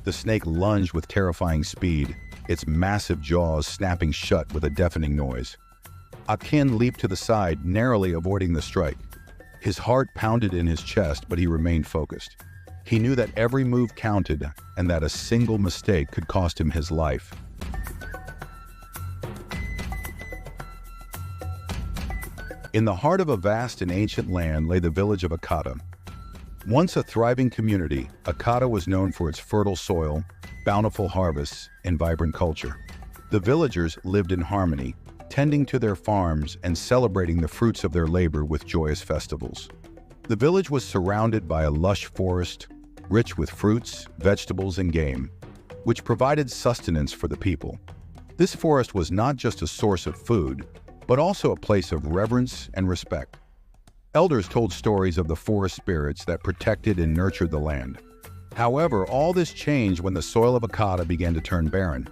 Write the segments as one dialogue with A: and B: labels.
A: The snake lunged with terrifying speed, its massive jaws snapping shut with a deafening noise. Akin leaped to the side, narrowly avoiding the strike. His heart pounded in his chest, but he remained focused. He knew that every move counted and that a single mistake could cost him his life. In the heart of a vast and ancient land lay the village of Akata. Once a thriving community, Akata was known for its fertile soil, bountiful harvests, and vibrant culture. The villagers lived in harmony, tending to their farms and celebrating the fruits of their labor with joyous festivals. The village was surrounded by a lush forest, rich with fruits, vegetables, and game, which provided sustenance for the people. This forest was not just a source of food, but also a place of reverence and respect. Elders told stories of the forest spirits that protected and nurtured the land. However, all this changed when the soil of Akata began to turn barren.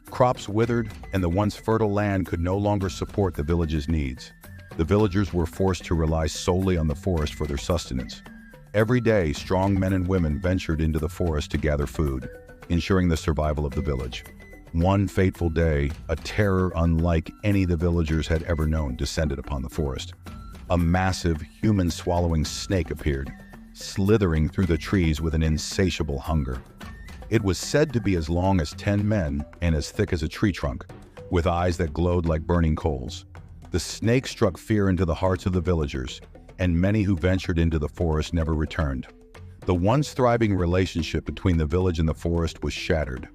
A: Crops withered, and the once fertile land could no longer support the village's needs. The villagers were forced to rely solely on the forest for their sustenance. Every day, strong men and women ventured into the forest to gather food, ensuring the survival of the village. One fateful day, a terror unlike any the villagers had ever known descended upon the forest. A massive, human-swallowing snake appeared, slithering through the trees with an insatiable hunger. It was said to be as long as 10 men and as thick as a tree trunk, with eyes that glowed like burning coals. The snake struck fear into the hearts of the villagers, and many who ventured into the forest never returned. The once thriving relationship between the village and the forest was shattered.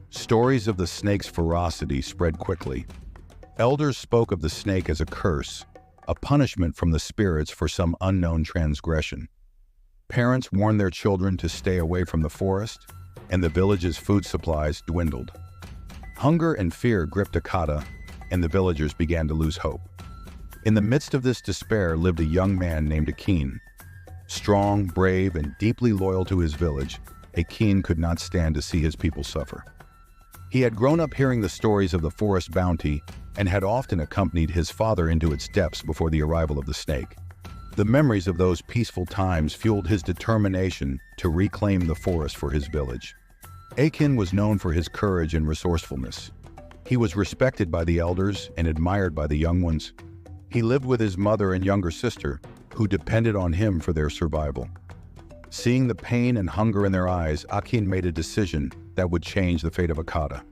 A: Stories of the snake's ferocity spread quickly. Elders spoke of the snake as a curse, a punishment from the spirits for some unknown transgression. Parents warned their children to stay away from the forest, and the village's food supplies dwindled. Hunger and fear gripped Akata, and the villagers began to lose hope. In the midst of this despair lived a young man named Akin. Strong, brave, and deeply loyal to his village, Akin could not stand to see his people suffer. He had grown up hearing the stories of the forest bounty and had often accompanied his father into its depths before the arrival of the snake. The memories of those peaceful times fueled his determination to reclaim the forest for his village. Akin was known for his courage and resourcefulness. He was respected by the elders and admired by the young ones. He lived with his mother and younger sister, who depended on him for their survival. Seeing the pain and hunger in their eyes, Akin made a decision that would change the fate of Akata.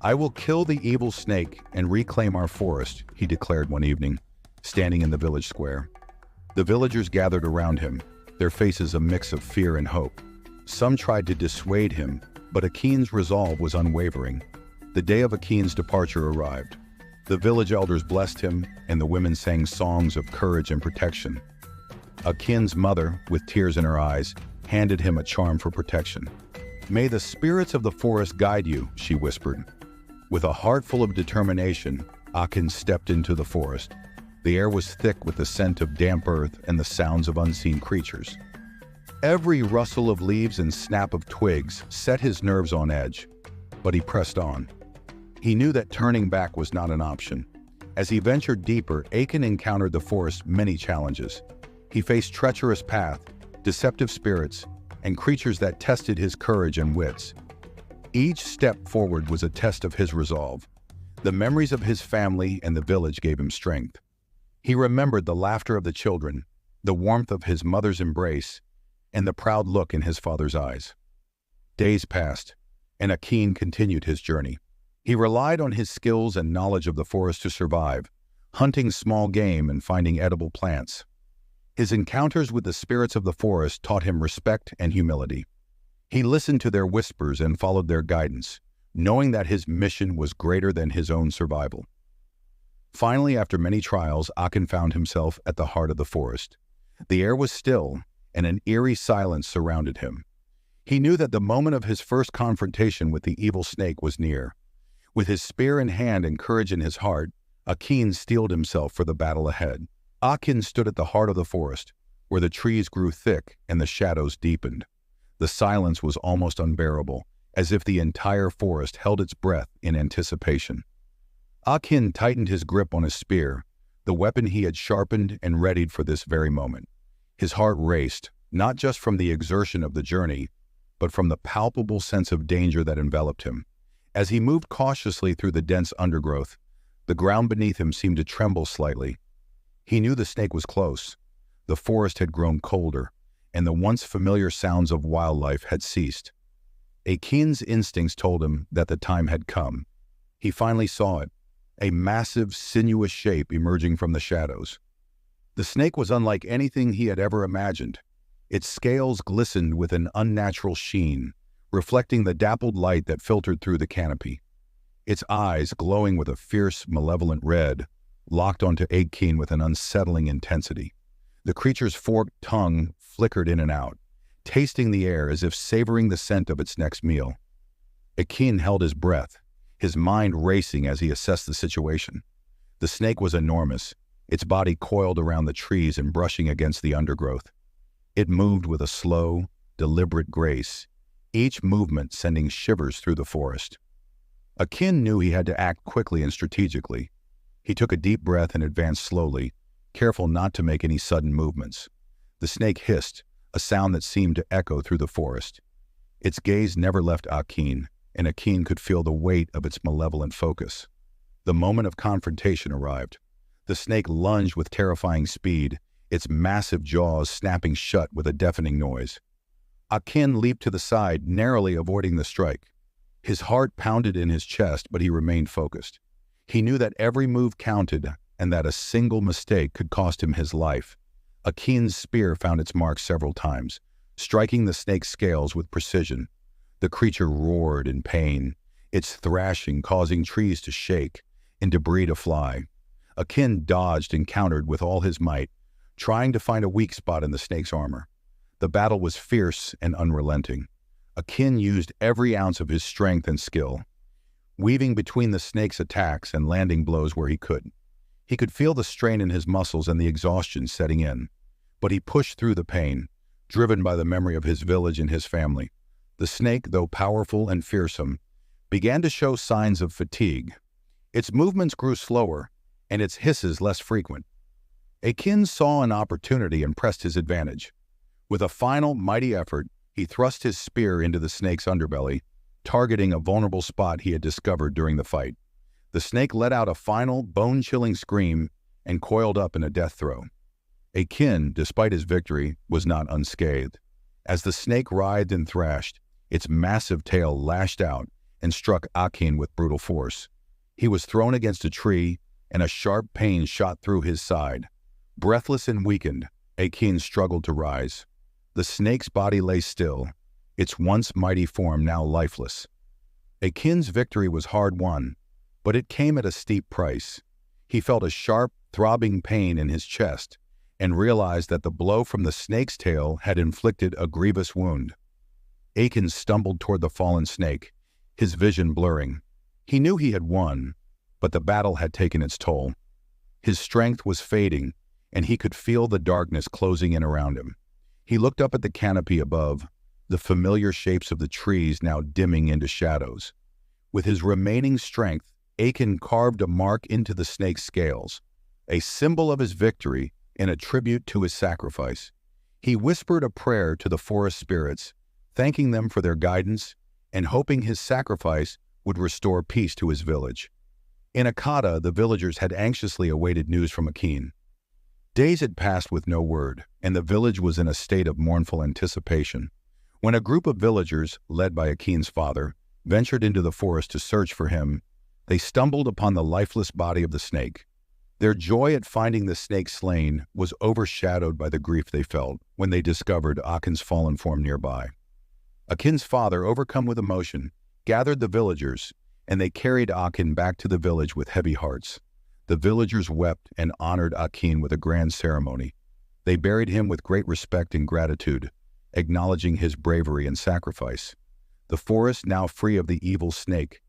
A: "I will kill the evil snake and reclaim our forest," he declared one evening, standing in the village square. The villagers gathered around him, their faces a mix of fear and hope. Some tried to dissuade him, but Akin's resolve was unwavering. The day of Akin's departure arrived. The village elders blessed him, and the women sang songs of courage and protection. Akin's mother, with tears in her eyes, handed him a charm for protection. "May the spirits of the forest guide you," she whispered. With a heart full of determination, Akin stepped into the forest. The air was thick with the scent of damp earth and the sounds of unseen creatures. Every rustle of leaves and snap of twigs set his nerves on edge, but he pressed on. He knew that turning back was not an option. As he ventured deeper, Akin encountered the forest's many challenges. He faced treacherous paths, deceptive spirits, and creatures that tested his courage and wits. Each step forward was a test of his resolve. The memories of his family and the village gave him strength. He remembered the laughter of the children, the warmth of his mother's embrace, and the proud look in his father's eyes. Days passed, and Akin continued his journey. He relied on his skills and knowledge of the forest to survive, hunting small game and finding edible plants. His encounters with the spirits of the forest taught him respect and humility. He listened to their whispers and followed their guidance, knowing that his mission was greater than his own survival. Finally, after many trials, Akin found himself at the heart of the forest. The air was still, and an eerie silence surrounded him. He knew that the moment of his first confrontation with the evil snake was near. With his spear in hand and courage in his heart, Akin steeled himself for the battle ahead. Akin stood at the heart of the forest, where the trees grew thick and the shadows deepened. The silence was almost unbearable, as if the entire forest held its breath in anticipation. Akin tightened his grip on his spear, the weapon he had sharpened and readied for this very moment. His heart raced, not just from the exertion of the journey, but from the palpable sense of danger that enveloped him. As he moved cautiously through the dense undergrowth, the ground beneath him seemed to tremble slightly. He knew the snake was close. The forest had grown colder, and the once familiar sounds of wildlife had ceased. Akin's instincts told him that the time had come. He finally saw it, a massive, sinuous shape emerging from the shadows. The snake was unlike anything he had ever imagined. Its scales glistened with an unnatural sheen, reflecting the dappled light that filtered through the canopy. Its eyes, glowing with a fierce, malevolent red, locked onto Akin with an unsettling intensity. The creature's forked tongue flickered in and out, tasting the air as if savoring the scent of its next meal. Akin held his breath, his mind racing as he assessed the situation. The snake was enormous, its body coiled around the trees and brushing against the undergrowth. It moved with a slow, deliberate grace, each movement sending shivers through the forest. Akin knew he had to act quickly and strategically. He took a deep breath and advanced slowly, careful not to make any sudden movements. The snake hissed, a sound that seemed to echo through the forest. Its gaze never left Akin, and Akin could feel the weight of its malevolent focus. The moment of confrontation arrived. The snake lunged with terrifying speed, its massive jaws snapping shut with a deafening noise. Akin leaped to the side, narrowly avoiding the strike. His heart pounded in his chest, but he remained focused. He knew that every move counted and that a single mistake could cost him his life. Akin's spear found its mark several times, striking the snake's scales with precision. The creature roared in pain, its thrashing causing trees to shake and debris to fly. Akin dodged and countered with all his might, trying to find a weak spot in the snake's armor. The battle was fierce and unrelenting. Akin used every ounce of his strength and skill, weaving between the snake's attacks and landing blows where he could. He could feel the strain in his muscles and the exhaustion setting in, but he pushed through the pain, driven by the memory of his village and his family. The snake, though powerful and fearsome, began to show signs of fatigue. Its movements grew slower, and its hisses less frequent. Akin saw an opportunity and pressed his advantage. With a final, mighty effort, he thrust his spear into the snake's underbelly, targeting a vulnerable spot he had discovered during the fight. The snake let out a final, bone-chilling scream and coiled up in a death throe. Akin, despite his victory, was not unscathed. As the snake writhed and thrashed, its massive tail lashed out and struck Akin with brutal force. He was thrown against a tree, and a sharp pain shot through his side. Breathless and weakened, Akin struggled to rise. The snake's body lay still, its once mighty form now lifeless. Akin's victory was hard won, but it came at a steep price. He felt a sharp, throbbing pain in his chest and realized that the blow from the snake's tail had inflicted a grievous wound. Akin stumbled toward the fallen snake, his vision blurring. He knew he had won, but the battle had taken its toll. His strength was fading, and he could feel the darkness closing in around him. He looked up at the canopy above, the familiar shapes of the trees now dimming into shadows. With his remaining strength, Akin carved a mark into the snake's scales, a symbol of his victory and a tribute to his sacrifice. He whispered a prayer to the forest spirits, thanking them for their guidance and hoping his sacrifice would restore peace to his village. In Akata, the villagers had anxiously awaited news from Akin. Days had passed with no word, and the village was in a state of mournful anticipation. When a group of villagers, led by Akin's father, ventured into the forest to search for him, they stumbled upon the lifeless body of the snake. Their joy at finding the snake slain was overshadowed by the grief they felt when they discovered Akin's fallen form nearby. Akin's father, overcome with emotion, gathered the villagers, and they carried Akin back to the village with heavy hearts. The villagers wept and honored Akin with a grand ceremony. They buried him with great respect and gratitude, acknowledging his bravery and sacrifice. The forest, now free of the evil snake,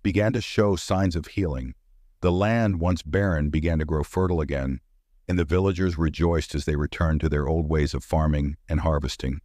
A: began to show signs of healing. The land, once barren, began to grow fertile again, and the villagers rejoiced as they returned to their old ways of farming and harvesting.